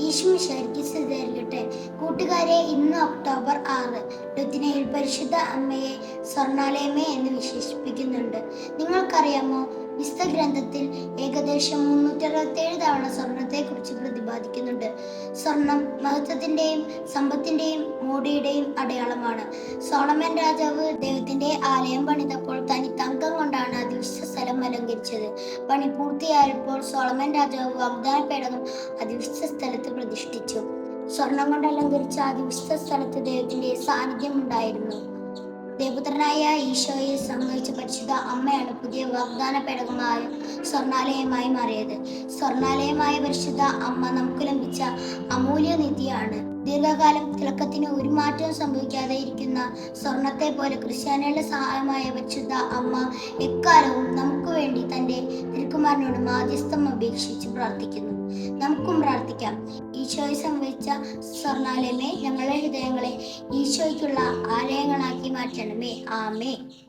ഈശ്വമിശിഹായ്ക്ക് സ്തുതിയായിരിക്കട്ടെ. കൂട്ടുകാരെ, ഇന്ന് ഒക്ടോബർ 6. ലുത്തിനയിൽ പരിശുദ്ധ അമ്മയെ സ്വർണാലയമേ എന്ന് വിശേഷിപ്പിക്കുന്നുണ്ട്. നിങ്ങൾക്കറിയാമോ, വിശുദ്ധ ഗ്രന്ഥത്തിൽ ഏകദേശം 367 തവണ സ്വർണത്തെക്കുറിച്ച് പ്രതിപാദിക്കുന്നുണ്ട്. സ്വർണം മഹത്വത്തിന്റെയും സമ്പത്തിന്റെയും മോടിയുടെയും അടയാളമാണ്. സോളമൻ രാജാവ് ദൈവത്തിന്റെ ആലയം പണിതപ്പോൾ തനി തങ്കം കൊണ്ടാണ് അതിവിശുദ്ധ സ്ഥലം അലങ്കരിച്ചത്. പണി പൂർത്തിയായപ്പോൾ സോളമൻ രാജാവ് വാഗ്ദാന പേടകം അതിവിശുദ്ധ സ്ഥലത്ത് പ്രതിഷ്ഠിച്ചു. സ്വർണം കൊണ്ട് അലങ്കരിച്ച അതിവിശുദ്ധ സ്ഥലത്ത് ദൈവത്തിന്റെ സാന്നിധ്യം ഉണ്ടായിരുന്നു. ദേവപുത്രനായ ഈശോയെ സംബന്ധിച്ച പരിശുദ്ധ അമ്മയാണ് പുതിയ വാഗ്ദാന പേടകമായ സ്വർണാലയമായി മാറിയത്. സ്വർണാലയമായ പരിശുദ്ധ അമ്മ നമുക്ക് ലഭിച്ച അമൂല്യ നിധിയാണ്. ദീർഘകാലം തിളക്കത്തിന് ഒരു മാറ്റവും സംഭവിക്കാതെ ഇരിക്കുന്ന സ്വർണത്തെ പോലെ ക്രിസ്ത്യാനികളുടെ സഹായമായ പരിശുദ്ധ അമ്മ എക്കാലവും നമുക്ക് വേണ്ടി തന്റെ തിരുക്കുമാരനോട് മാധ്യസ്ഥം അപേക്ഷിച്ച് പ്രാർത്ഥിക്കുന്നു. നമുക്കും പ്രാർത്ഥിക്കാം. ഈശോയെ സംബന്ധിച്ച സ്വർണാലയമേ, ഞങ്ങളുടെ ഹൃദയങ്ങളെ ഈശോയ്ക്കുള്ള ആലയങ്ങളാക്കി മാറ്റണമേ. ആമേൻ.